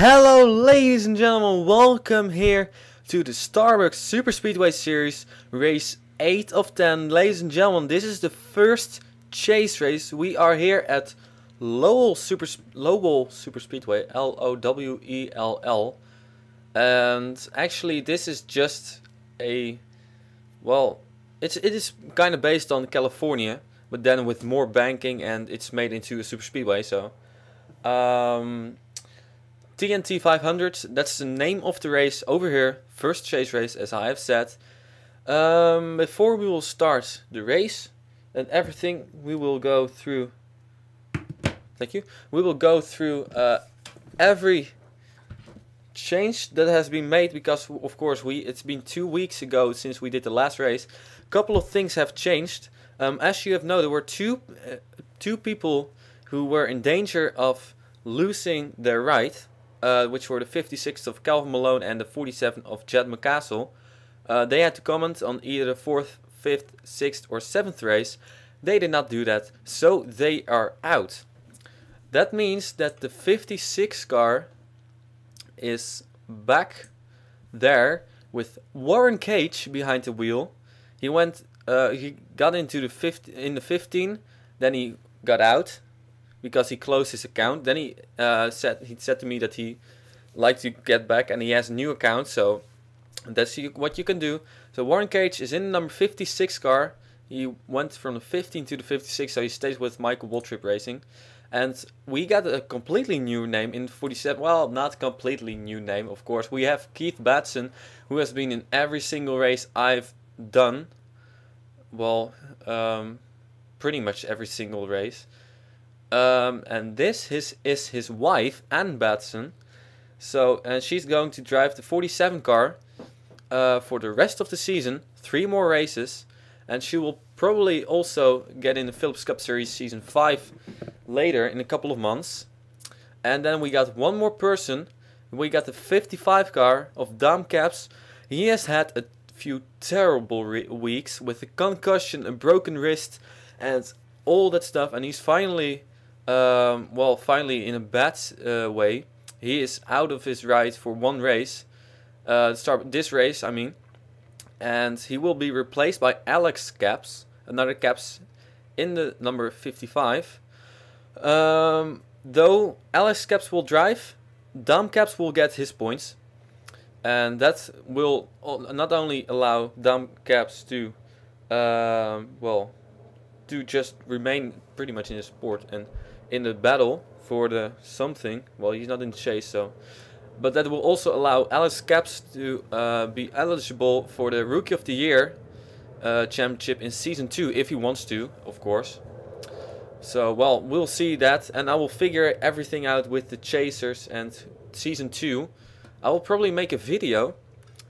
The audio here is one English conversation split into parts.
Hello ladies and gentlemen, welcome here to the Starbucks Super Speedway Series, race 8 of 10. Ladies and gentlemen, this is the first chase race. We are here at Lowell Super Speedway, L-O-W-E-L-L. And actually this is just a, well, it is kind of based on California, but then with more banking, and it's made into a super speedway. So TNT 500, that's the name of the race over here. First chase race, as I have said. Before we will start the race and everything, we will go through. Thank you. We will go through every change that has been made, because of course it's been 2 weeks ago since we did the last race. A couple of things have changed. As you have known, there were two people who were in danger of losing their ride, which were the 56th of Calvin Malone and the 47th of Jed McCastle. They had to comment on either the 4th, 5th, 6th or 7th race. They did not do that, so they are out. That means that the 56 car is back there with Warren Cage behind the wheel. He got into the 15, then he got out because he closed his account. Then he said to me that he liked to get back and he has a new account, so that's what you can do. So Warren Cage is in the number 56 car. He went from the 15 to the 56, so he stays with Michael Waltrip Racing. And we got a completely new name in 47. Well, not completely new name, of course. We have Keith Batson, who has been in every single race I've done. Well, pretty much every single race. And this is his wife, Ann Batson. So, and she's going to drive the 47 car for the rest of the season, 3 more races, and she will probably also get in the Phillips Cup Series Season 5 later in a couple of months. And then we got one more person. We got the 55 car of Dom Caps. He has had a few terrible weeks with a concussion, a broken wrist, and all that stuff, and he's finally finally in a bad way. He is out of his ride for one race, this race I mean, and he will be replaced by Alex Caps, another Caps in the number 55. Though Alex Caps will drive, Dom Caps will get his points, and that will not only allow Dom Caps to to just remain pretty much in the sport and in the battle for the something. Well, he's not in the chase, so. But that will also allow Alex Caps to be eligible for the Rookie of the Year championship in Season 2, if he wants to, of course. So, well, we'll see that, and I will figure everything out with the chasers and Season 2. I will probably make a video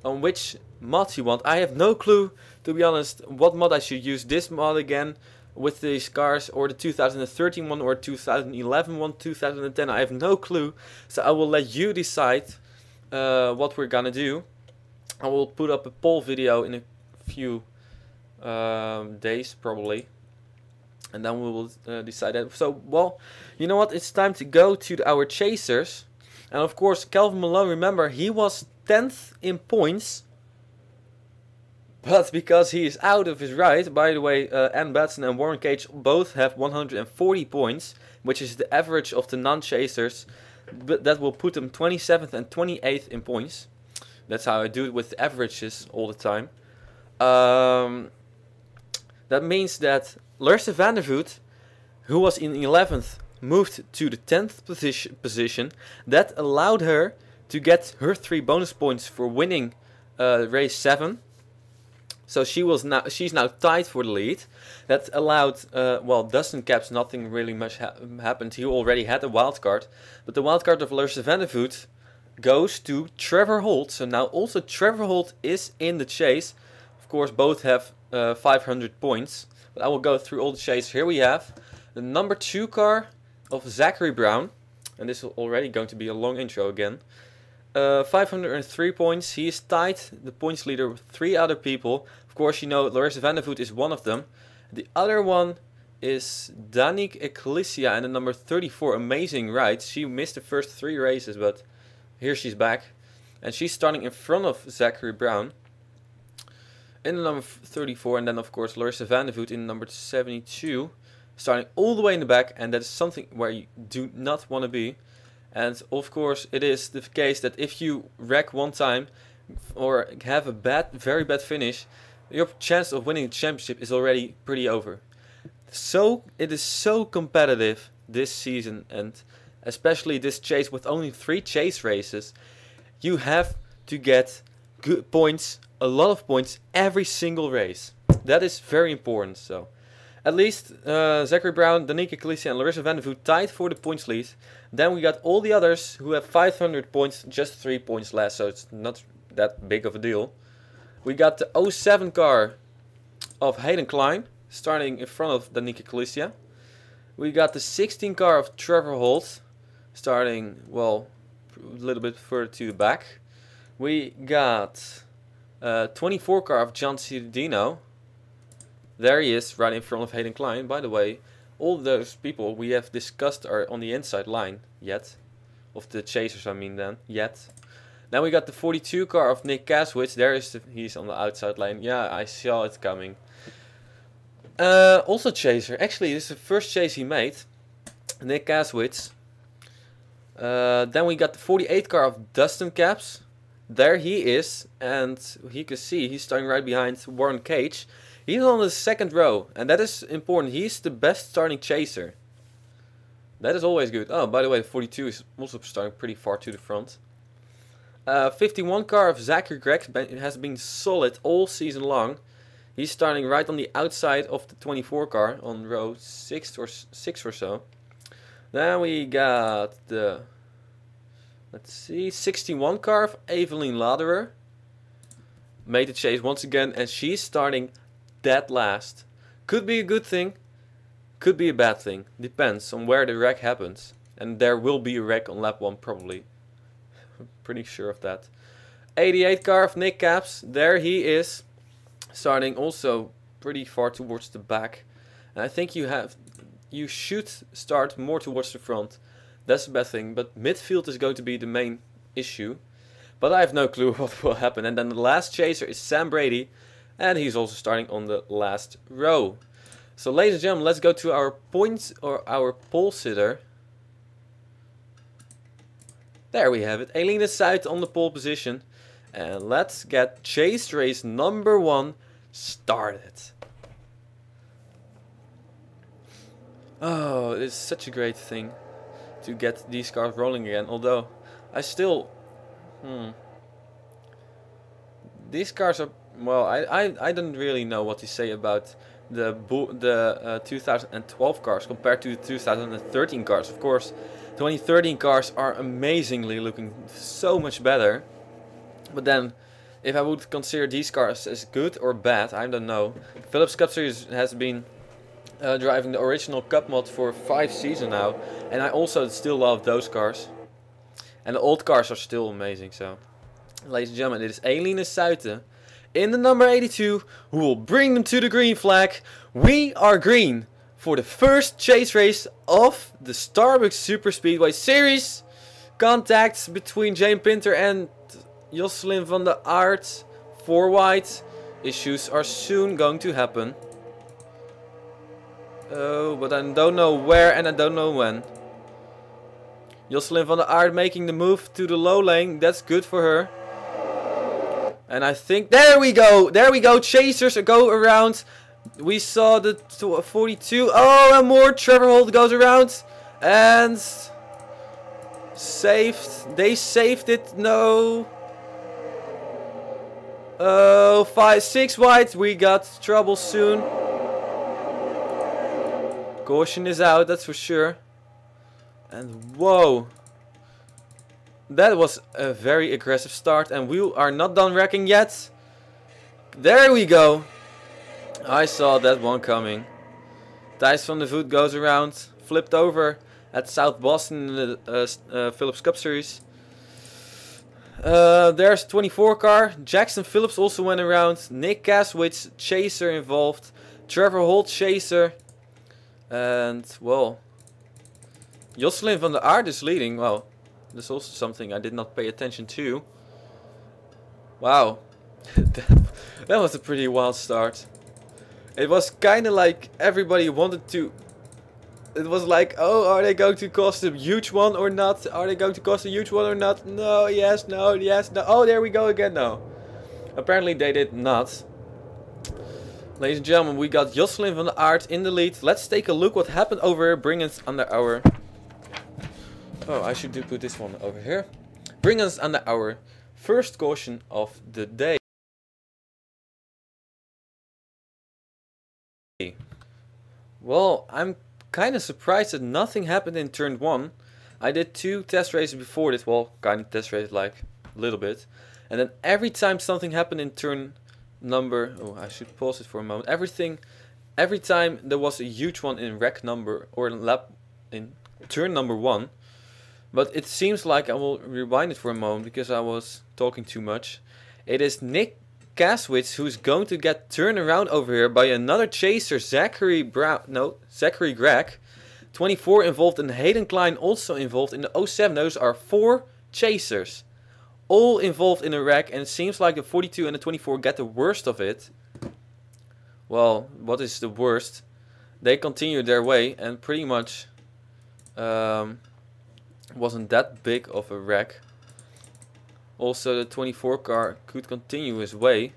on which mods you want. I have no clue, to be honest, what mod I should use. This mod again with these cars, or the 2013 one, or 2011 one, 2010. I have no clue, so I will let you decide what we're gonna do. I will put up a poll video in a few days probably, and then we will decide that. So, well, you know what, it's time to go to our chasers. And of course Calvin Malone, remember, he was 10th in points, but because he is out of his ride. By the way, Ann Batson and Warren Cage both have 140 points, which is the average of the non-chasers. But that will put them 27th and 28th in points. That's how I do it with the averages all the time. That means that Larissa Vandervoot, who was in 11th, moved to the 10th position. That allowed her to get her 3 bonus points for winning race 7. So she's now tied for the lead. That allowed, Dustin Caps, nothing really much happened. He already had a wild card. But the wild card of Larissa Vandervoot goes to Trevor Holt. So now also Trevor Holt is in the chase. Of course, both have 500 points. But I will go through all the chases. Here we have the number 2 car of Zachary Brown. And this is already going to be a long intro again. 503 points. He is tied, the points leader, with 3 other people. Of course, you know Larissa Vandervoot is one of them. The other one is Danik Ecclesia and the number 34. Amazing ride. She missed the first 3 races, but here she's back. And she's starting in front of Zachary Brown in the number 34. And then, of course, Larissa van der Voet in number 72. Starting all the way in the back. And that is something where you do not want to be. And, of course, it is the case that if you wreck one time or have a very bad finish, your chance of winning the championship is already pretty over. So it is so competitive this season, and especially this chase with only 3 chase races. You have to get good points, a lot of points every single race. That is very important. So at least Zachary Brown, Danica Calisia and Larissa van der Voet tied for the points lead. Then we got all the others who have 500 points, just 3 points less, so it's not that big of a deal. We got the 07 car of Hayden Klein, starting in front of Danica Calisia. We got the 16 car of Trevor Holt, starting, well, a little bit further to the back. We got 24 car of John Ciudadino. There he is, right in front of Hayden Klein. By the way, all those people we have discussed are on the inside line yet. Of the chasers, I mean then, yet. Then we got the 42 car of Nick Kaswitz. There is he's on the outside line. Yeah, I saw it coming. Also chaser. Actually, this is the first chase he made. Nick Kaswitz. Then we got the 48 car of Dustin Caps. There he is. And you can see he's starting right behind Warren Cage. He's on the second row. And that is important. He's the best starting chaser. That is always good. Oh, by the way, 42 is also starting pretty far to the front. 51 car of Zachary Gregg has been solid all season long. He's starting right on the outside of the 24 car on row 6 or so. Then we got the, let's see, 61 car of Evelyn Laderer. Made the chase once again, and she's starting dead last. Could be a good thing, could be a bad thing. Depends on where the wreck happens. And there will be a wreck on lap 1 probably. Pretty sure of that. 88 car of Nick Caps. There he is. Starting also pretty far towards the back. And I think you should start more towards the front. That's the bad thing. But midfield is going to be the main issue. But I have no clue what will happen. And then the last chaser is Sam Brady. And he's also starting on the last row. So ladies and gentlemen, let's go to our points or our pole sitter. There we have it, Elina Zuid on the pole position. And let's get chase race number 1 started. Oh, it's such a great thing to get these cars rolling again. Although, I still... These cars are... Well, I don't really know what to say about the 2012 cars compared to the 2013 cars. Of course, 2013 cars are amazingly looking so much better. But then, if I would consider these cars as good or bad, I don't know. Philips Cup Series has been driving the original Cup mod for 5 seasons now. And I also still love those cars. And the old cars are still amazing. So, ladies and gentlemen, it is Elina Zuid in the number 82 who will bring them to the green flag. We are green for the first chase race of the Starbucks SuperSpeedway Series. Contacts between Jane Pinter and Jocelyn van der Aert. 4 wide. Issues are soon going to happen. Oh, but I don't know where and I don't know when. Jocelyn van der Aert making the move to the low lane. That's good for her. And I think, there we go, chasers go around. We saw the 42, oh, and more, Trevor Holt goes around. And saved, they saved it, no. Oh, 5, 6 wide, we got trouble soon. Caution is out, that's for sure. And whoa. That was a very aggressive start, and we are not done wrecking yet. There we go. I saw that one coming. Thijs van der Voet goes around, flipped over at South Boston in the Philips Cup Series. There's 24 car. Jackson Phillips also went around. Nick Kaswitz, chaser involved. Trevor Holt, chaser. And, well, Jocelyn van der Aert is leading. Well, That's also something I did not pay attention to. Wow. That was a pretty wild start. It was kind of like everybody wanted to... It was like, oh, are they going to cost a huge one or not? Are they going to cost a huge one or not? No, yes, no, yes, no. Oh, there we go again, no. Apparently they did not. Ladies and gentlemen, we got Jocelyn van der Aert in the lead. Let's take a look what happened over here. Bring us under our... Oh, I should put this one over here. Bring us under our first caution of the day. Well, I'm kind of surprised that nothing happened in turn 1. I did 2 test races before this. Well, kind of test races, like a little bit. And then every time something happened in turn number... Oh, I should pause it for a moment. Every time there was a huge one in wreck number or lap in turn number 1. But it seems like I will rewind it for a moment because I was talking too much. It is Nick Kaswitz who's going to get turned around over here by another chaser, Zachary Gregg. 24 involved and Hayden Klein also involved in the 07. Those are 4 chasers. All involved in a wreck, and it seems like the 42 and the 24 get the worst of it. Well, what is the worst? They continue their way and pretty much wasn't that big of a wreck. Also, the 24 car could continue his way.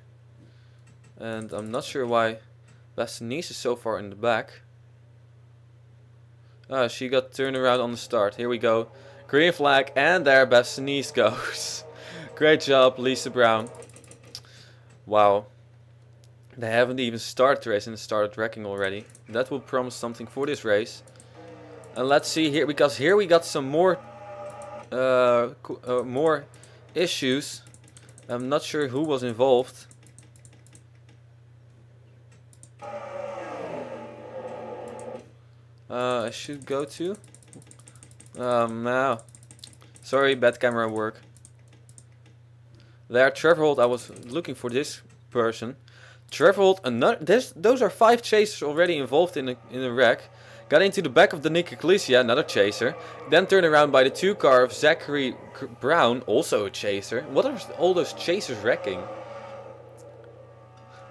And I'm not sure why Bastianise is so far in the back. She got turned around on the start. Here we go. Green flag, and there Bastianise goes. Great job, Lisa Brown. Wow. They haven't even started the race and started wrecking already. That will promise something for this race. And let's see here, because here we got some more issues. I'm not sure who was involved. I should go to. No. Sorry, bad camera work. There, Trevor Holt. I was looking for this person. Trevor Holt. Those are 5 chasers already involved in a wreck. Got into the back of the Nick Ecclesia, another chaser. Then turned around by the 2 car of Zachary Brown, also a chaser. What are all those chasers wrecking?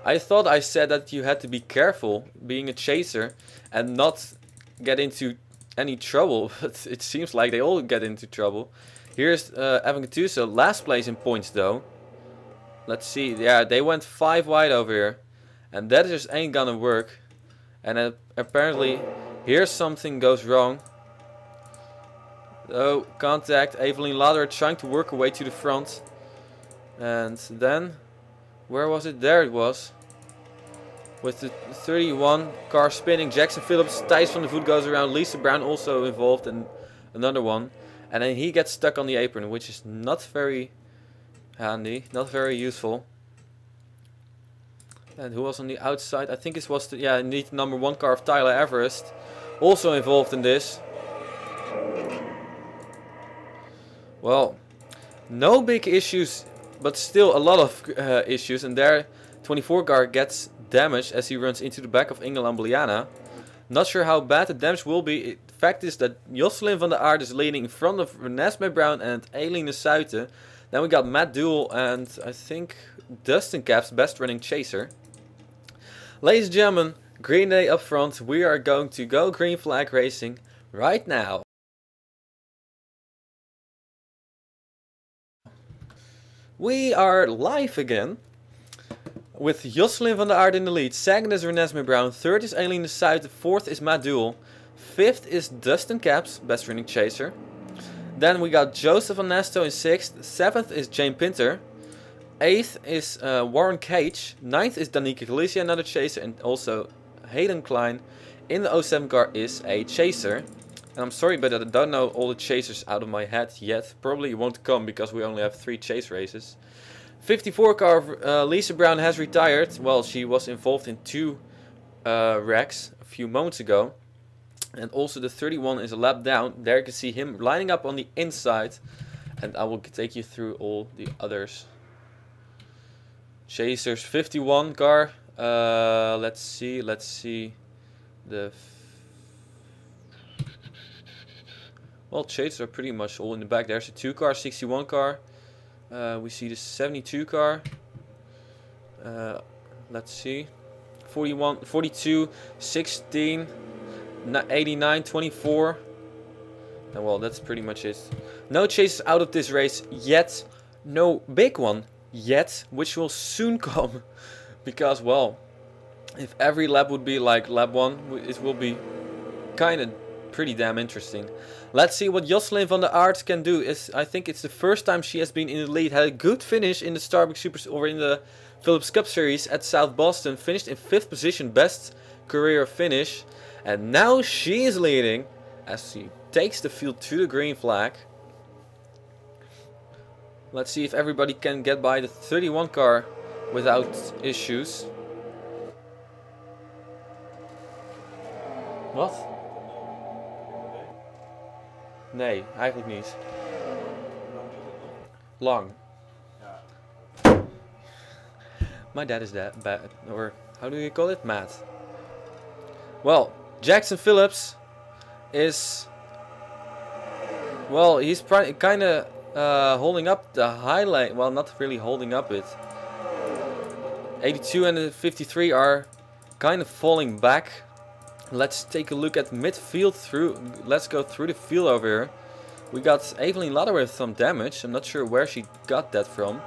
I thought I said that you had to be careful being a chaser and not get into any trouble, but it seems like they all get into trouble. Here's Evan Gattuso, last place in points though. Let's see, yeah, they went 5 wide over here. And that just ain't gonna work. And apparently, here something goes wrong. Oh, contact, Evelyn Lauder trying to work her way to the front. And then, where was it? There it was. With the 31 car spinning, Jackson Phillips, Thijs van der Voet goes around, Lisa Brown also involved, and another one. And then he gets stuck on the apron, which is not very handy, not very useful. And who was on the outside? I think it was the, yeah, indeed, number 1 car of Tyler Everest, also involved in this. Well, no big issues, but still a lot of issues. And there, 24 car gets damaged as he runs into the back of Inge Lambliana. Not sure how bad the damage will be. The fact is that Jocelyn van der Aert is leading in front of Renesmee Brown and Aileen de Suiten. Then we got Matt Dool and I think Dustin Cap's best running chaser. Ladies and gentlemen, green day up front. We are going to go green flag racing right now. We are live again. With Jocelyn van der Aert in the lead, second is Renesmee Brown, third is Aileen de Suiten, fourth is Matt Dool, fifth is Dustin Capps, best running chaser. Then we got Joseph Ernesto in sixth, seventh is Jane Pinter, eighth is Warren Cage, ninth is Danica Galicia, another chaser, and also Hayden Klein in the 07 car is a chaser. And I'm sorry, but I don't know all the chasers out of my head yet. Probably it won't come because we only have 3 chase races. 54 car of Lisa Brown has retired. Well, she was involved in 2 wrecks a few moments ago. And also the 31 is a lap down. There you can see him lining up on the inside. And I will take you through all the others. Chasers, 51 car. Let's see. Well, shades are pretty much all in the back. There's a 2 car, 61 car. We see the 72 car. Let's see. 41, 42, 16, 89, 24. And well, that's pretty much it. No chases out of this race yet. No big one yet, which will soon come. Because, well, if every lap would be like lap 1, it will be kind of pretty damn interesting. Let's see what Jocelyn van der Aert can do. I think it's the first time she has been in the lead. Had a good finish in the Starbucks Super or in the Phillips Cup Series at South Boston. Finished in 5th position, best career finish. And now she is leading as she takes the field to the green flag. Let's see if everybody can get by the 31 car without issues. Wat? Nee, eigenlijk niet. Lang. My dad is that bad, or how do you call it? Mad. Well, Jackson Phillips is, well, he's kind of holding up the highlight. Well, not really holding up it. 82 and the 53 are kind of falling back. Let's take a look at midfield let's go through the field over here. We got Evelyn Ladder with some damage. I'm not sure where she got that from.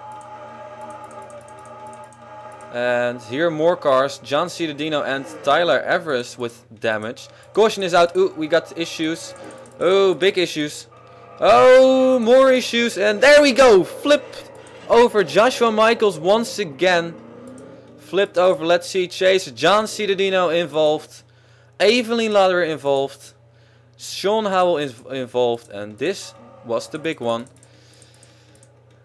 And here more cars. John Cittadino and Tyler Everest with damage. Caution is out. Ooh, we got issues. Oh, big issues. Oh, more issues. And there we go. Flipped over Joshua Michaels once again. Flipped over. Let's see. Chase. John Cittadino involved. Evelyn Ladder involved. Sean Howell involved. And this was the big one,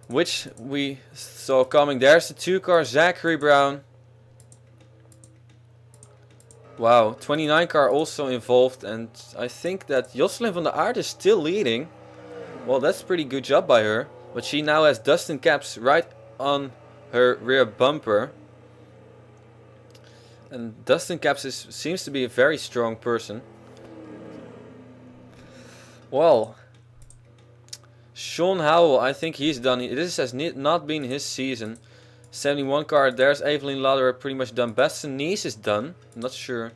which we saw coming. There's the 2 car, Zachary Brown. Wow, 29 car also involved. And I think that Jocelyn van der Aert is still leading. Well, that's a pretty good job by her. But she now has Dustin Caps right on her rear bumper. And Dustin Caps seems to be a very strong person. Well, Sean Howell, I think he's done. This has not been his season. 71 car, there's Evelyn Ladder pretty much done. Bastogne is done. I'm not sure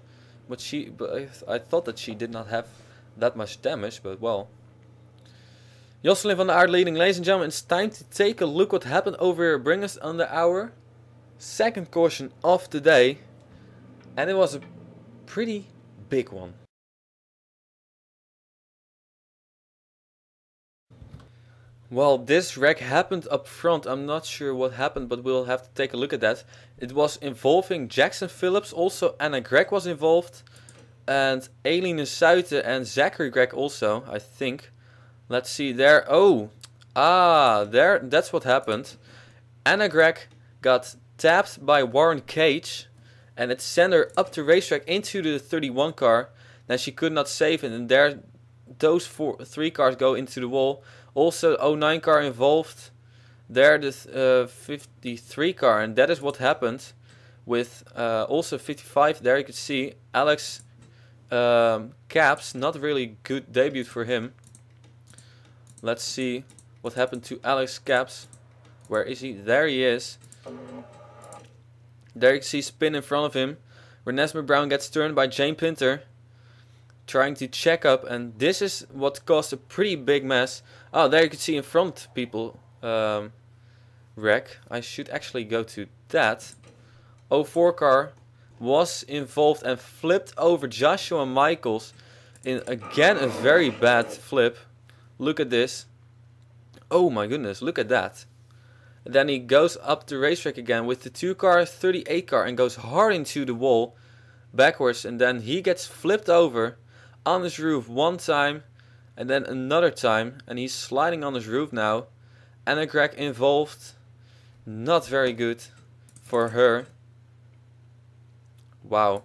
what but I thought that she did not have that much damage, but well. Jocelyn van der Aert leading. Ladies and gentlemen, it's time to take a look what happened over here. Bring us under our second caution of the day. And it was a pretty big one. Well, this wreck happened up front. I'm not sure what happened, but we'll have to take a look at that. It was involving Jackson Phillips. Also, Anna Gregg was involved. And Eline Suiten and Zachary Gregg also, I think. Let's see there. Oh, there. That's what happened. Anna Gregg got tapped by Warren Cage. And it sent her up the racetrack into the 31 car. Then she could not save it. And there, those 3 cars go into the wall. Also, 09 car involved. There, the 53 car. And that is what happened with also 55. There you can see Alex Caps. Not really good debut for him. Let's see what happened to Alex Caps. Where is he? There he is. There you can see spin in front of him. Renesmee Brown gets turned by Jane Pinter. Trying to check up. And this is what caused a pretty big mess. Oh, there you can see in front people wreck. I should actually go to that. 04 car was involved and flipped over Joshua Michaels. In again a very bad flip. Look at this. Oh my goodness, look at that. And then he goes up the racetrack again with the 2 car, 38 car, and goes hard into the wall backwards. And then he gets flipped over on his roof one time and then another time. And he's sliding on his roof now. Anna Gregg involved. Not very good for her. Wow.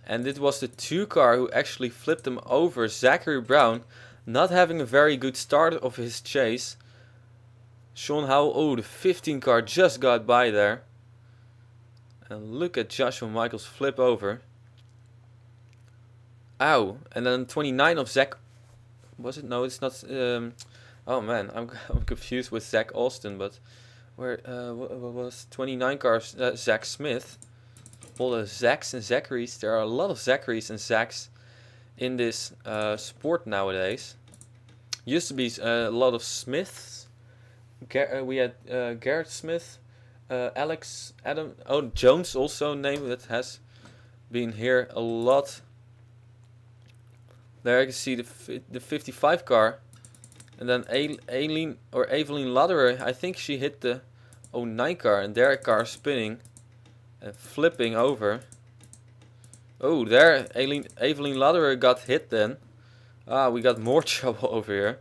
And it was the 2 car who actually flipped him over. Zachary Brown not having a very good start of his chase. Sean Howell, oh, the 15 car just got by there. And look at Joshua Michaels flip over. Ow. And then 29 of Zach Was it? No, it's not. Oh man, I'm confused with Zach Austin, but where what was 29 cars? Zach Smith. All the Zachs and Zacharys. There are a lot of Zacharys and Zachs in this sport nowadays. Used to be a lot of Smiths. We had Garrett Smith, Alex, Adam. Oh, Jones also a name that has been here a lot. There you can see the 55 car. And then Aileen or Evelyn Ladderer, I think she hit the 09 car, and their car spinning and flipping over. Oh, there Evelyn Ladderer got hit then. Ah, we got more trouble over here.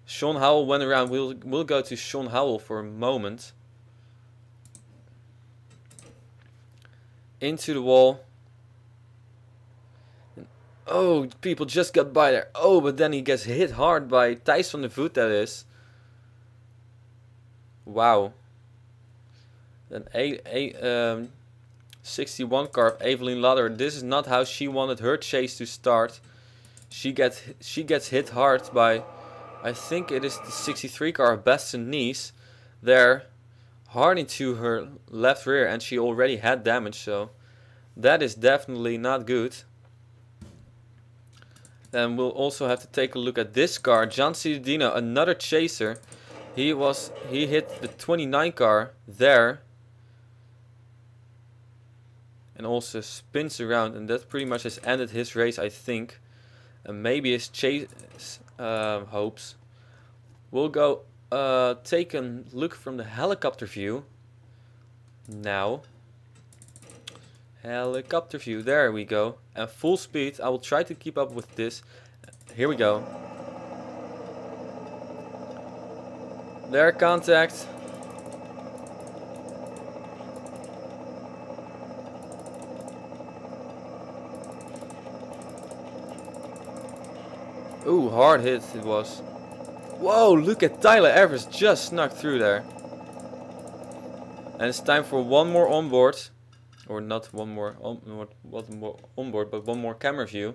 Sean Howell went around. We'll go to Sean Howell for a moment. Into the wall. Oh, people just got by there. Oh, but then he gets hit hard by Thijs van der Voet, that is. Wow. Then 61 car of Evelyn Ladder. This is not how she wanted her chase to start. She gets hit hard by, I think it is the 63 car of Baston Nice. There, hard into her left rear, and she already had damage, so that is definitely not good. Then we'll also have to take a look at this car. John Ciudadino, another chaser. He hit the 29 car there. And also spins around, and that pretty much has ended his race, I think. And maybe his chase hopes. We'll go take a look from the helicopter view. Now. Helicopter view, there we go. And full speed, I will try to keep up with this. Here we go. There, contact. Ooh, hard hit it was. Whoa, look at Tyler Evers just snuck through there. And it's time for one more onboard. Or not one more onboard, but one more camera view.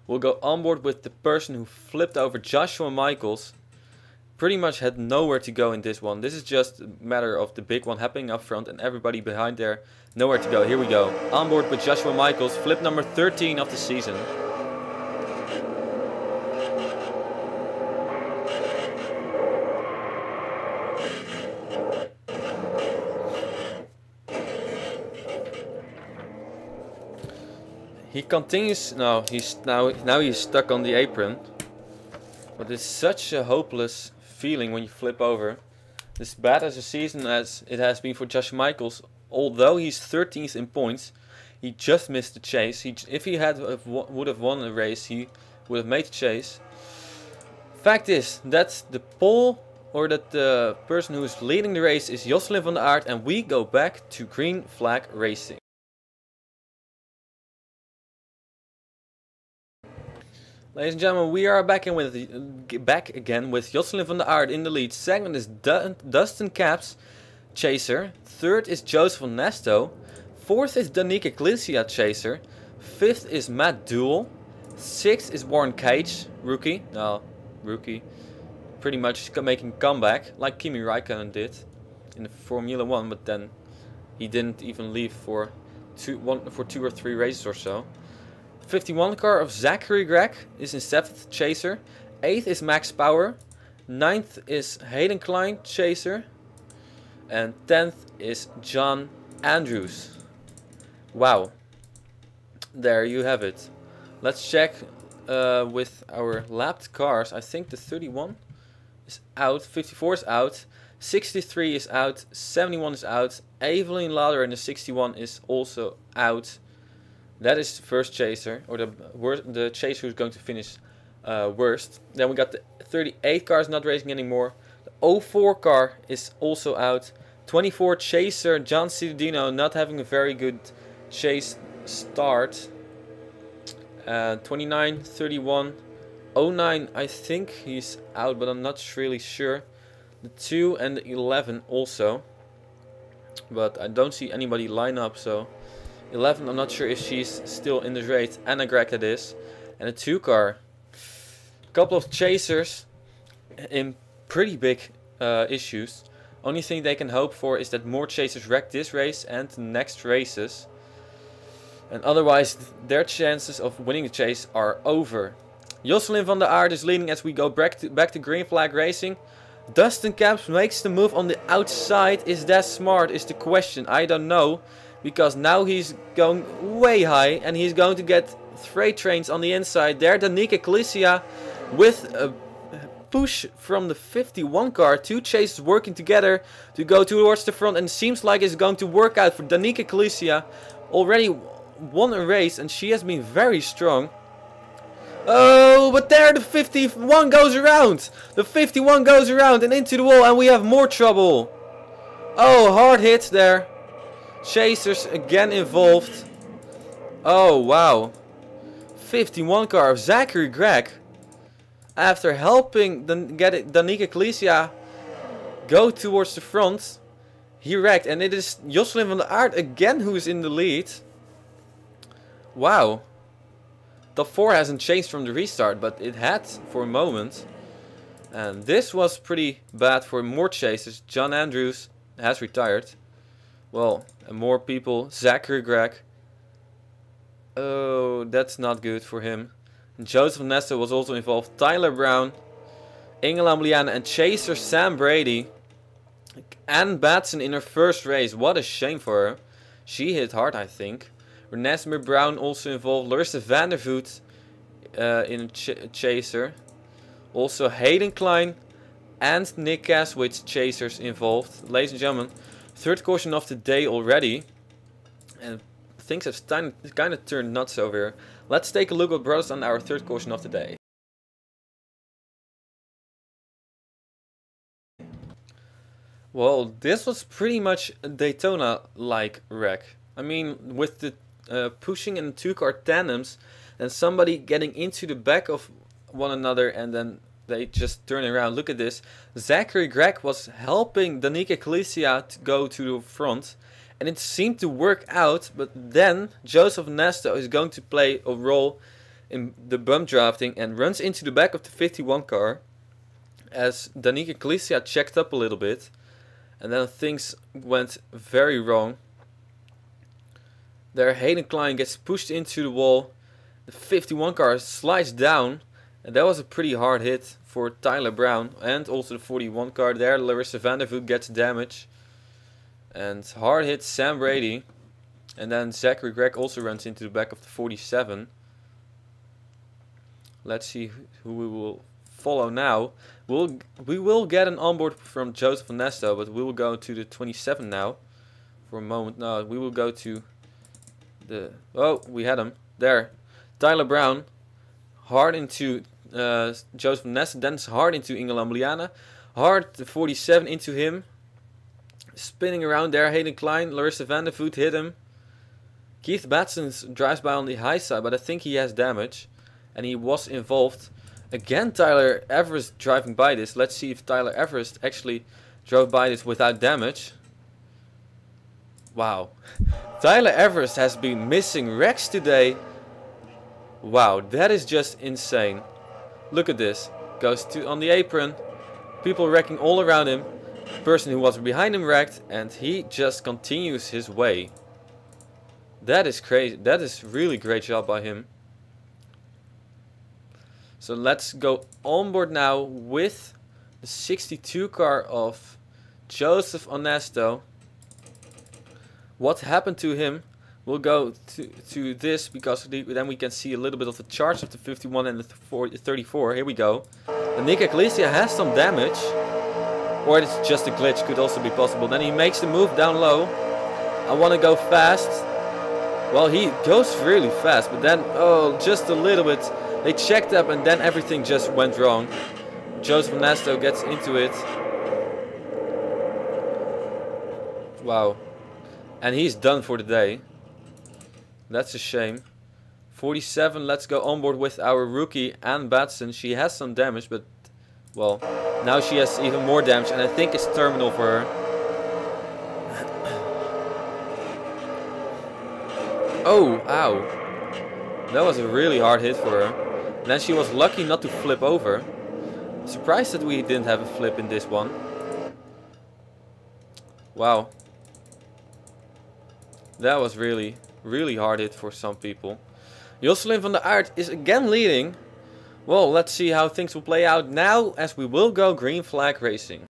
We'll go onboard with the person who flipped over Joshua Michaels. Pretty much had nowhere to go in this one. This is just a matter of the big one happening up front and everybody behind there nowhere to go. Here we go. Onboard with Joshua Michaels, flip number 13 of the season. He continues. No, he's stuck on the apron. But it's such a hopeless feeling when you flip over. As bad as a season as it has been for Josh Michaels, although he's 13th in points, he just missed the chase. If he would have won a race, he would have made the chase. Fact is that the pole, or that the person who is leading the race, is Jocelyn van der Aert, and we go back to green flag racing. Ladies and gentlemen, we are back again with Jocelyn van der Aert in the lead. Second is Dustin Capps, chaser. Third is Joseph van Nesto. Fourth is Danica Ecclesia, chaser. Fifth is Matt Dool. Sixth is Warren Cage, rookie. No, rookie. Pretty much making a comeback, like Kimi Räikkönen did in the Formula 1, but then he didn't even leave for two or three races or so. 51 car of Zachary Gregg is in 7th, chaser. 8th is Max Power. 9th is Hayden Klein, chaser. And 10th is John Andrews. Wow. There you have it. Let's check with our lapped cars. I think the 31 is out. 54 is out. 63 is out. 71 is out. Evelyn Ladder in the 61 is also out. That is the first chaser, or the chaser who's going to finish worst. Then we got the 38 car is not racing anymore. The 04 car is also out. 24 chaser John Ciudadino not having a very good chase start. 29, 31, 09 I think he's out, but I'm not really sure. The 2 and the 11 also. But I don't see anybody line up, so 11, I'm not sure if she's still in the race. Anna Gregg, that is. And a 2 car. Couple of chasers in pretty big issues. Only thing they can hope for is that more chasers wreck this race and the next races. And otherwise their chances of winning the chase are over. Jocelyn van der Aert is leading as we go back to green flag racing. Dustin Camps makes the move on the outside. Is that smart is the question. I don't know. Because now he's going way high and he's going to get freight trains on the inside. There Danica Galicia with a push from the 51 car. Two chasers working together to go towards the front. And it seems like it's going to work out for Danica Galicia. Already won a race and she has been very strong. Oh, but there the 51 goes around. The 51 goes around and into the wall and we have more trouble. Oh, hard hits there. Chasers again involved. Oh, wow. 51 car of Zachary Gregg. After helping Danica Galicia go towards the front, he wrecked. And it is Jocelyn van der Aert again who is in the lead. Wow. Top 4 hasn't changed from the restart, but it had for a moment. And this was pretty bad for more chasers. John Andrews has retired. Well, and more people. Zachary Gregg. Oh, that's not good for him. And Joseph Nesta was also involved. Tyler Brown, Ingela Liana and chaser Sam Brady. Ann Batson in her first race. What a shame for her. She hit hard, I think. Renesmee Brown also involved. Larissa Vandervoot in a chaser. Also Hayden Klein and Nick Caswitz chasers involved. Ladies and gentlemen, third caution of the day already. And things have kind of turned nuts over here. Let's take a look what brought us on our third caution of the day. Well, this was pretty much a Daytona-like wreck. I mean, with the pushing in two-car tandems and somebody getting into the back of one another and then they just turn around. Look at this. Zachary Gregg was helping Danica Galicia to go to the front. And it seemed to work out, but then Joseph Nesta is going to play a role in the bump drafting and runs into the back of the 51 car as Danica Galicia checked up a little bit. And then things went very wrong. There Hayden Klein gets pushed into the wall. The 51 car slides down. And that was a pretty hard hit for Tyler Brown. And also the 41 car there. Larissa Vandervoot gets damage. And hard hit Sam Brady. And then Zachary Gregg also runs into the back of the 47. Let's see who we will follow now. We will get an onboard from Joseph Nesta, but we will go to the 27 now. For a moment. No, we will go to the... Oh, we had him. There. Tyler Brown. Hard into Joseph Nesta. Then hard into Ingela Liana. Hard the 47 into him. Spinning around there, Hayden Klein, Larissa Vandervoot hit him. Keith Batson drives by on the high side, but I think he has damage. And he was involved. Again, Tyler Everest driving by this. Let's see if Tyler Everest actually drove by this without damage. Wow. Tyler Everest has been missing wrecks today. Wow, that is just insane. Look at this. Goes to on the apron. People wrecking all around him. Person who was behind him wrecked, and he just continues his way. That is crazy. That is really great job by him. So let's go on board now with the 62 car of Joseph Onesto. What happened to him? We'll go to this because then we can see a little bit of the charts of the 51 and the 34. Here we go. Danica Galicia has some damage. Or it's just a glitch, could also be possible. Then he makes the move down low. I want to go fast. Well, he goes really fast, but then, oh, just a little bit. They checked up and then everything just went wrong. Joseph Nasto gets into it. Wow. And he's done for the day. That's a shame. 47, let's go on board with our rookie, Ann Batson. She has some damage, but, well, now she has even more damage, and I think it's terminal for her. Oh, ow. That was a really hard hit for her. And then she was lucky not to flip over. Surprised that we didn't have a flip in this one. Wow. That was really hard hit for some people. Jocelyn van der Aert is again leading. Well, let's see how things will play out now as we will go green flag racing.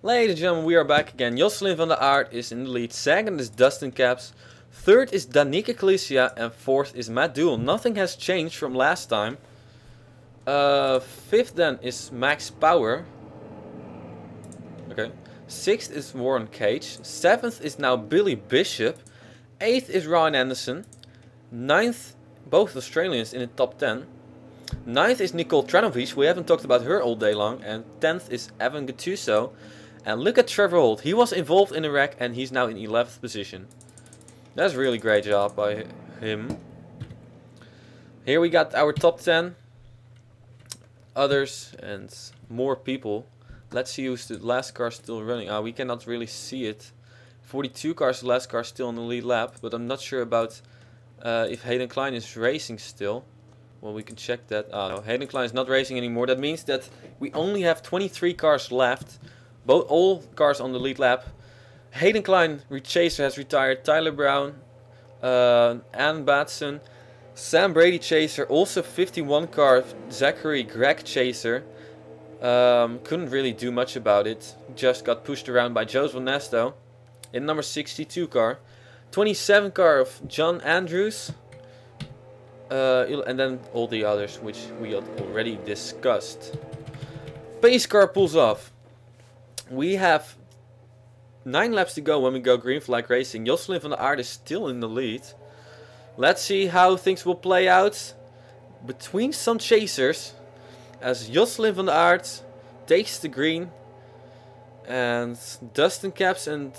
Ladies and gentlemen, we are back again. Jocelyn van der Aert is in the lead. Second is Dustin Caps. Third is Danica Ecclesia. And fourth is Matt Duell. Nothing has changed from last time. Fifth then is Max Power. Okay. Sixth is Warren Cage. Seventh is now Billy Bishop. Eighth is Ryan Anderson. Ninth, both Australians in the top 10. Ninth is Nicole Tranovich. We haven't talked about her all day long. And 10th is Evan Gattuso. And look at Trevor Holt. He was involved in a wreck and he's now in 11th position. That's a really great job by him. Here we got our top 10. Others and more people. Let's see who's the last car still running. We cannot really see it. 42 cars, the last car still in the lead lap. But I'm not sure about if Hayden Klein is racing still. Well, we can check that. No, Hayden Klein is not racing anymore. That means that we only have 23 cars left. All cars on the lead lap. Hayden Klein, Chaser, has retired. Tyler Brown, Ann Batson, Sam Brady Chaser, also 51 car. Zachary Gregg Chaser. Couldn't really do much about it. Just got pushed around by Joseph Nesto. In number 62 car. 27 car of John Andrews. And then all the others, which we had already discussed. Pace car pulls off. We have 9 laps to go when we go green flag racing. Jocelyn van der Aert is still in the lead. Let's see how things will play out between some chasers. As Jocelyn van der Aert takes the green. And Dustin Caps and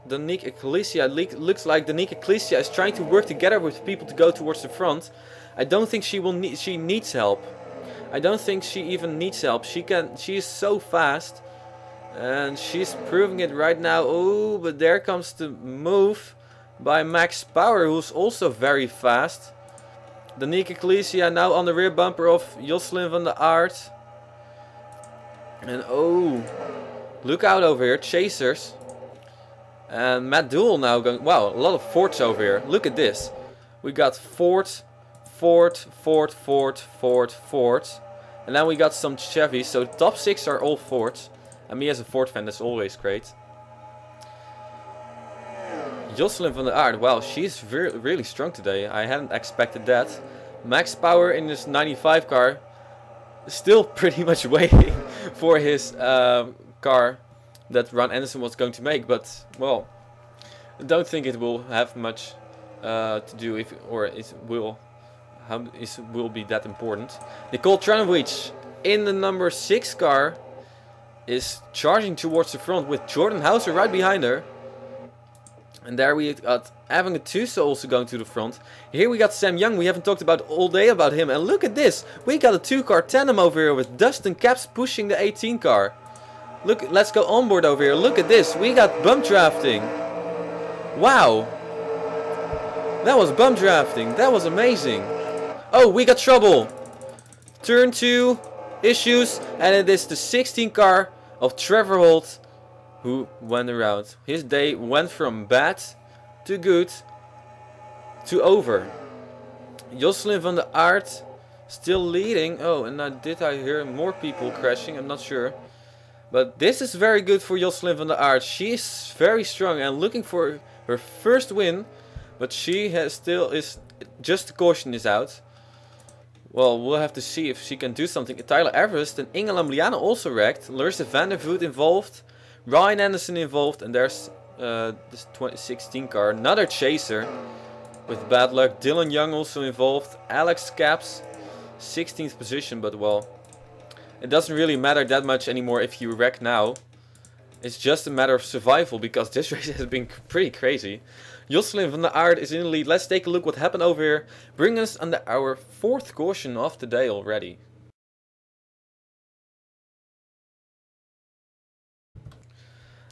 Danica Ecclesia. Looks like Danica Ecclesia is trying to work together with people to go towards the front. I don't think she needs help. I don't think she even needs help. She is so fast. And she's proving it right now. Oh, but there comes the move by Max Power, who's also very fast. Danica Ecclesia now on the rear bumper of Jocelyn van der Aert. And oh, look out over here, chasers. And Matt Duell now going, wow, a lot of Fords over here. Look at this. We got Ford. And then we got some Chevys. So the top 6 are all Fords. And me as a Ford fan, that's always great. Jocelyn van der Aert, wow, she's really strong today. I hadn't expected that. Max Power in this 95 car. Still pretty much waiting for his car that Ron Anderson was going to make. But, well, I don't think it will have much to do if, or it will be that important. Nicole Tranovich in the number 6 car is charging towards the front with Jordan Hauser right behind her. And there we got Evan Gattuso also going to the front. Here we got Sam Young. We haven't talked about all day about him. And look at this. We got a 2-car tandem over here with Dustin Caps pushing the 18 car. Look, let's go on board over here. Look at this. We got bump drafting. Wow. That was bump drafting. That was amazing. Oh, we got trouble. Turn 2. Issues, and it is the 16 car of Trevor Holt who went around. His day went from bad to good to over. Jocelyn van der Aert still leading. Oh, and did I hear more people crashing? I'm not sure. But this is very good for Jocelyn van der Aert. She is very strong and looking for her first win. But she has still is just the caution is out. Well, we'll have to see if she can do something. Tyler Everest and Inge Lambliana also wrecked. Larissa van der Voet involved. Ryan Anderson involved. And there's this 2016 car. Another chaser with bad luck. Dylan Young also involved. Alex Caps, 16th position. But well, it doesn't really matter that much anymore if you wreck now. It's just a matter of survival because this race has been pretty crazy. Jocelyn van der Aert is in the lead. Let's take a look what happened over here. Bring us under our 4th caution of the day already.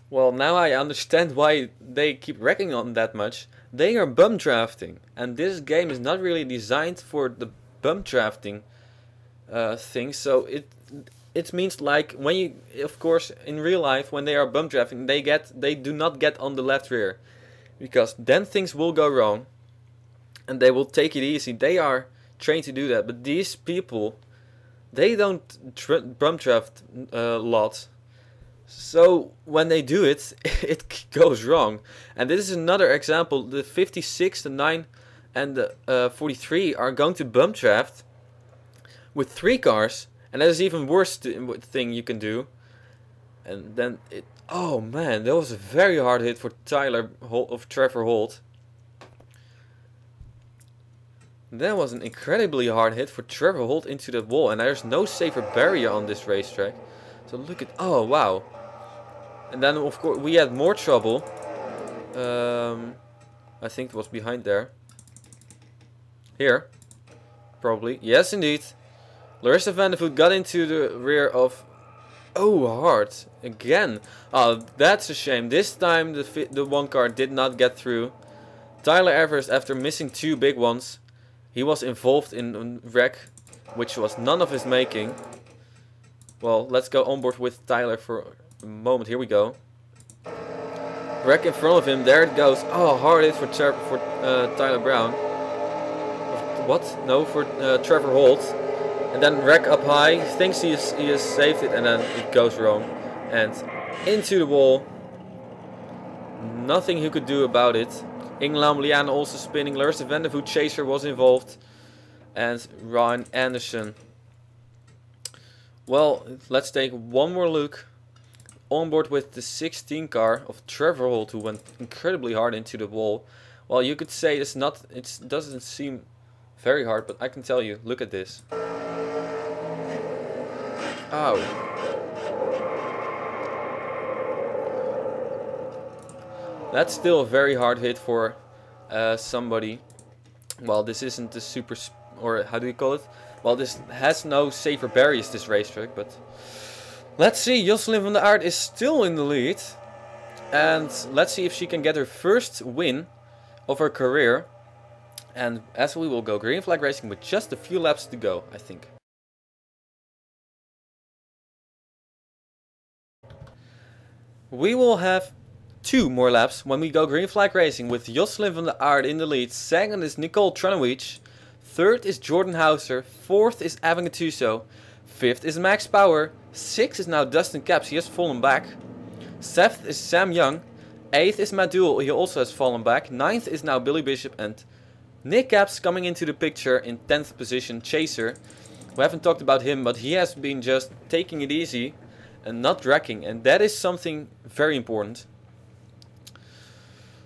Well, now I understand why they keep wrecking on that much. They are bum drafting, and this game is not really designed for the bum drafting thing. So it means like when you, of course, in real life when they are bum drafting, they do not get on the left rear, because then things will go wrong, and they will take it easy. They are trained to do that, but these people, they don't bum draft a lot. So when they do it, it goes wrong. And this is another example. The 56, the 9 and the 43 are going to bump draft with 3 cars. And that is even worse thing you can do. And then it... Oh man, that was a very hard hit for Trevor Holt. That was an incredibly hard hit for Trevor Holt into the wall. And there's no safer barrier on this racetrack. So look at... Oh wow. And then of course we had more trouble. I think it was behind there. Here. Probably. Yes indeed. Larissa van der Voet got into the rear of... Oh, hard. Again. Oh, that's a shame. This time the one car did not get through. Tyler Everest, after missing 2 big ones, he was involved in a wreck, which was none of his making. Well, let's go on board with Tyler for a moment. Here we go. Wreck in front of him. There it goes. Oh, hard hit for Tyler Brown. What? No, for Trevor Holt. And then wreck up high. He thinks he has saved it, and then it goes wrong. And into the wall. Nothing he could do about it. Inglam Liana also spinning. Larissa van der Voet chaser was involved. And Ryan Anderson. Well, let's take one more look. On board with the 16 car of Trevor Holt, who went incredibly hard into the wall. Well, you could say it doesn't seem very hard, but I can tell you, look at this. Ow. That's still a very hard hit for somebody. Well, this isn't the super, or how do you call it? Well, this has no safer barriers, this racetrack, but let's see. Jocelyn van der Aert is still in the lead. And let's see if she can get her first win of her career. And as we will go green flag racing with just a few laps to go, I think. We will have 2 more laps when we go green flag racing with Jocelyn van der Aert in the lead. Second is Nicole Tranowicz. Third is Jordan Hauser. Fourth is Evan Gattuso. Fifth is Max Power. Sixth is now Dustin Capps. He has fallen back. Seventh is Sam Young. Eighth is Matt Duell. He also has fallen back. Ninth is now Billy Bishop. And Nick Capps coming into the picture in 10th position. Chaser. We haven't talked about him, but he has been just taking it easy and not wrecking. And that is something very important.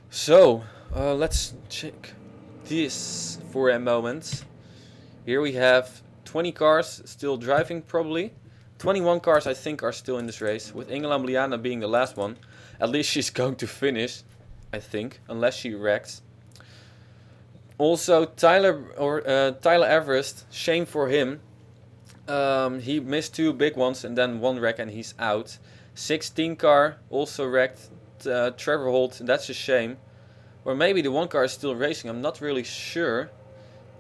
So, let's check this for a moment. Here we have 20 cars still driving probably. 21 cars I think are still in this race, with Ingela Liana being the last one. At least she's going to finish, I think, unless she wrecks. Also Tyler Everest, shame for him. He missed 2 big ones and then 1 wreck and he's out. 16 car also wrecked. Trevor Holt, that's a shame. Or maybe the 1 car is still racing, I'm not really sure.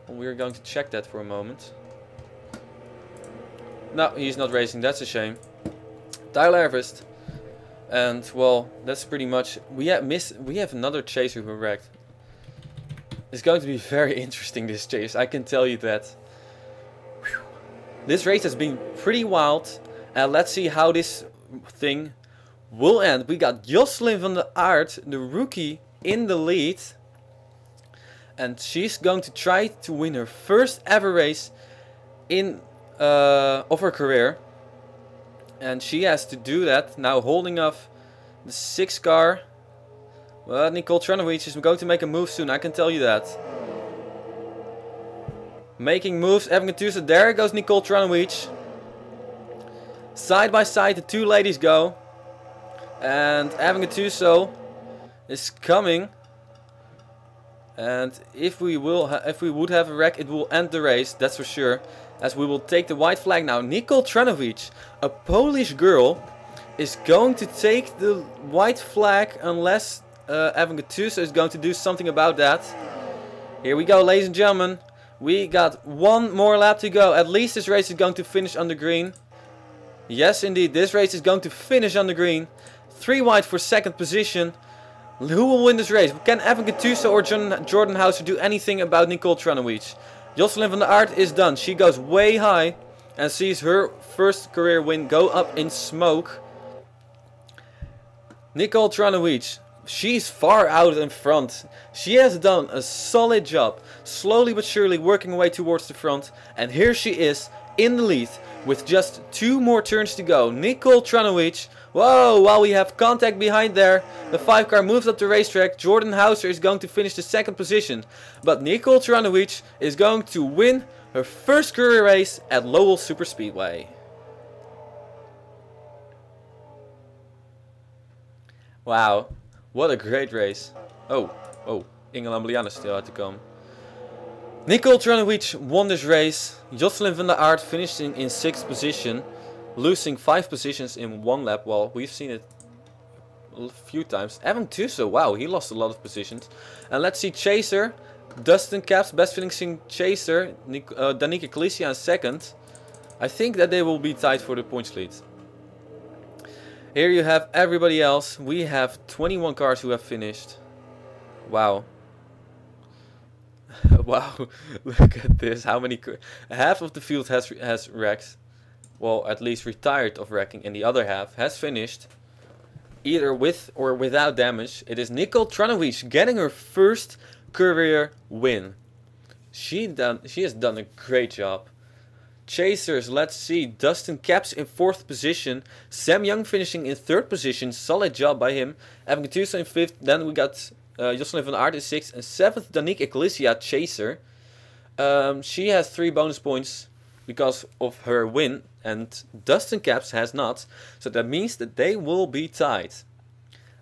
We're going to check that for a moment. No, he's not racing, that's a shame. Tyler Everest. And well, that's pretty much. We have another chaser who wrecked. It's going to be very interesting, this chase, I can tell you that. Whew. This race has been pretty wild. And let's see how this thing will end. We got Jocelyn van der Aert, the rookie, in the lead. And she's going to try to win her first ever race of her career. And she has to do that now, holding off the 6 car. Well, Nicole Tranowicz is going to make a move soon, I can tell you that. Making moves, Evan Gattuso. There goes Nicole Tranowicz. Side by side the 2 ladies go. And Evan Gattuso is coming. And if we would have a wreck, it will end the race, that's for sure. As we will take the white flag now. Nicole Tranowicz, a Polish girl, is going to take the white flag unless Evan Gattuso is going to do something about that. Here we go, ladies and gentlemen. We got one more lap to go. At least this race is going to finish on the green. Yes, indeed, this race is going to finish on the green. 3 wide for second position. Who will win this race? Can Evan Gattuso or Jordan Hauser do anything about Nicole Tranovic? Jocelyn van der Aert is done. She goes way high and sees her first career win go up in smoke. Nicole Tranovic, she's far out in front. She has done a solid job, slowly but surely working her way towards the front. And here she is in the lead with just 2 more turns to go. Nicole Tranovic. Whoa, while we have contact behind there, the 5 car moves up the racetrack. Jordan Hauser is going to finish the second position. But Nicole Tranovic is going to win her first career race at Lowell Superspeedway. Wow, what a great race. Oh, Inge Lambliana still had to come. Nicole Tranovic won this race. Jocelyn van der Aert finished in 6th position, losing 5 positions in 1 lap. Well, we've seen it a few times. Evan Gattuso, wow, he lost a lot of positions. And let's see Chaser, Dustin Caps, best finishing Chaser, Danica Ecclesia in 2nd. I think that they will be tied for the points lead. Here you have everybody else. We have 21 cars who have finished. Wow. Wow, look at this. How many? Half of the field has wrecked. Well, at least retired of wrecking, and the other half has finished, either with or without damage. It is Nicole Tranovic getting her first career win. She has done a great job. Chasers, let's see. Dustin Caps in 4th position. Sam Young finishing in 3rd position. Solid job by him. Evan Gattuso in 5th. Then we got Jocelyn van der Aert in 6th. And 7th, Danica Ecclesia, Chaser. She has 3 bonus points because of her win. And Dustin Caps has not. So that means that they will be tied.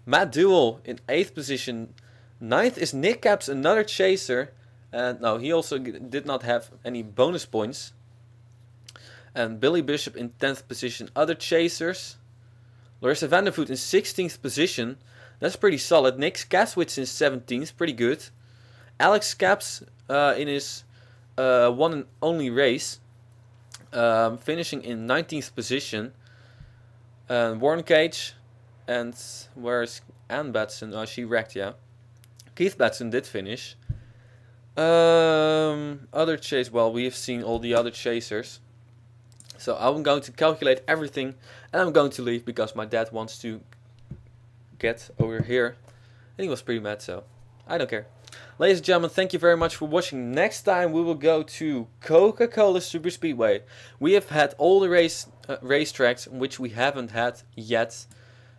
Matt Duell in 8th position. 9th is Nick Caps, another Chaser. And no, he also did not have any bonus points. And Billy Bishop in 10th position. Other Chasers. Larissa Vandervoot in 16th position. That's pretty solid. Nick Kaswitz in 17th. Pretty good. Alex Caps in his one and only race. Finishing in 19th position. Warren Cage. And where's Ann Batson? Oh, she wrecked, yeah. Keith Batson did finish. Other chase. Well, we have seen all the other Chasers. So I'm going to calculate everything and I'm going to leave because my dad wants to get over here. And he was pretty mad, so I don't care. Ladies and gentlemen, thank you very much for watching. Next time we will go to Coca-Cola Superspeedway. We have had all the racetracks which we haven't had yet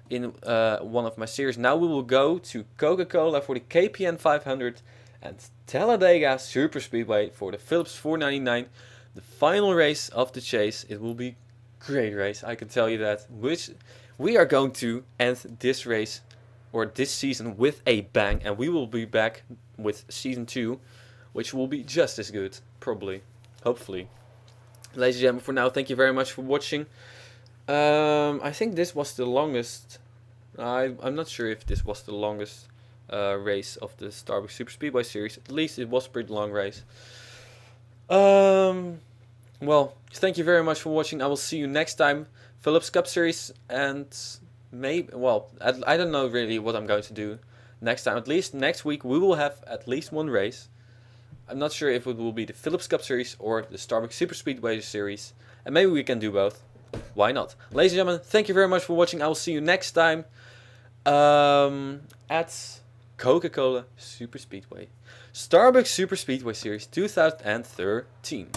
in one of my series. Now we will go to Coca-Cola for the KPN 500 and Talladega Superspeedway for the Phillips 499. The final race of the chase. It will be a great race, I can tell you that. Which we are going to end this race or this season with a bang, and we will be back with season 2, which will be just as good, probably, hopefully. Ladies and gentlemen, for now, thank you very much for watching. I think this was the longest. I'm not sure if this was the longest race of the Starbucks Superspeedway series. At least it was a pretty long race. Well, thank you very much for watching. I will see you next time. Phillips Cup Series, and maybe, well, I don't know really what I'm going to do next time. At least next week we will have at least 1 race. I'm not sure if it will be the Phillips Cup Series or the Starbucks Superspeedway Series. And maybe we can do both. Why not? Ladies and gentlemen, thank you very much for watching. I will see you next time at Coca-Cola Superspeedway. Starbucks Superspeedway Series 2013.